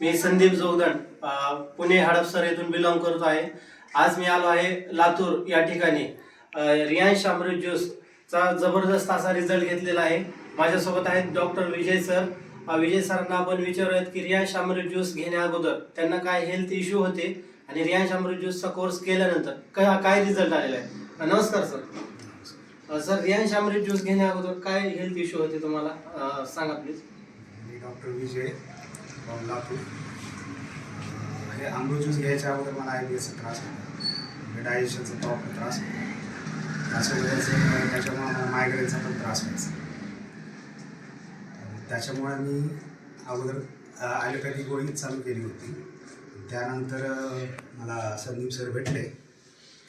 मी संदीप जोगदंड पुणे हडपसर येथून बिलॉंग करतो आहे. आज मी आलो आहे लातूर या ठिकाणी. रियांश अमृत ज्यूस चा जबरदस्त असा रिझल्ट घेतलेला आहे. माझ्यासोबत आहेत डॉक्टर विजय सर. विजय सरांना आपण विचारूयात की रियांश अमृत ज्यूस घेण्या अगोदर त्यांना काय हेल्थ इश्यू होते आणि रियांश अमृत ज्यूसचा कोर्स केल्यानंतर काय रिझल्ट आलेला आहे. नमस्कार सर. सर, रियांश अमृत ज्यूस घेण्या अगोदर काय हेल्थ इश्यू होते तुम्हाला सांगा प्लीज. मी डॉक्टर विजय लातूर. हे अमृत ज्यूस घ्यायच्या अगोदर मला IBSचा त्रास होता, डायजेशनचा प्रॉब्लेम त्रास होता. त्याच्यामुळे मला मायग्रेनचा पण त्रास व्हायचा. त्याच्यामुळे मी अगोदर ॲलोपॅथिक गोळी चालू केली होती. त्यानंतर मला संदीप सर भेटले,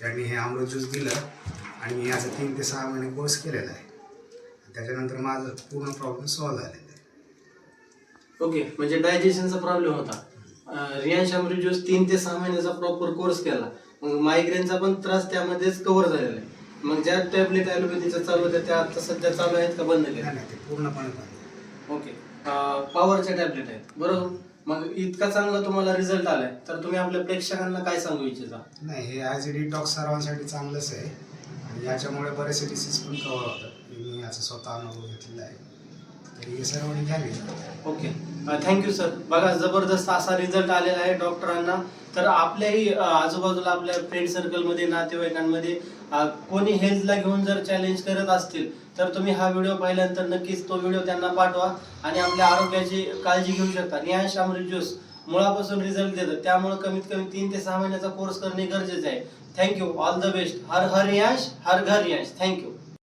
त्यांनी हे अमृत ज्यूस दिलं आणि मी याचा 3 ते 6 महिने कोर्स केलेला आहे. त्याच्यानंतर माझं पूर्ण प्रॉब्लेम सॉल्व्ह झालेला आहे. ओके, म्हणजे डायजेशनचा प्रॉब्लेम होता. रियांश अमृत ज्यूस 3 ते 6 महिन्याचा प्रॉपर कोर्स केला, मग मायग्रेनचा पण त्रास त्यामध्येच कव्हर झालेला आहे. मग ज्या टॅबलेट ॲलोपॅथीच्या चालू होत्या त्या आता सध्या चालू आहेत का बंद केल्या? नाही, ते पूर्णपणे बंद. ओके, पॉवरच्या टॅबलेट आहेत बरोबर. मग इतका चांगला तुम्हाला रिझल्ट आलाय तर तुम्ही आपल्या प्रेक्षकांना काय सांगू इच्छिता? नाही, हे ॲज अ डिटॉक्स सर्वांसाठी चांगलंच आहे आणि याच्यामुळे बरेचसे डिसीज पण कव्हर होतात. मी याचा स्वतः अनुभव घेतलेला आहे, तर हे सर्वांनी घ्यावे. Okay, thank you sir. बघा, जबरदस्त असा रिझल्ट आलेला आहे डॉक्टरांना. तर आपल्याही आजूबाजूला आपल्या फ्रेंड सर्कलमध्ये, नातेवाईकांमध्ये कोणी हेल्थला घेऊन जर चॅलेंज करत असतील तर तुम्ही हा व्हिडिओ पाहिल्यानंतर नक्कीच तो व्हिडिओ त्यांना पाठवा आणि आपल्या आरोग्याची काळजी घेऊ शकता. रियांश अमृत ज्यूस मुळापासून रिझल्ट देतं, त्यामुळे कमीत कमी 3 ते 6 महिन्याचा कोर्स करणे गरजेचे आहे. थँक्यू. All the best. हर हर रियांश, हर घर रियांश. थँक्यू.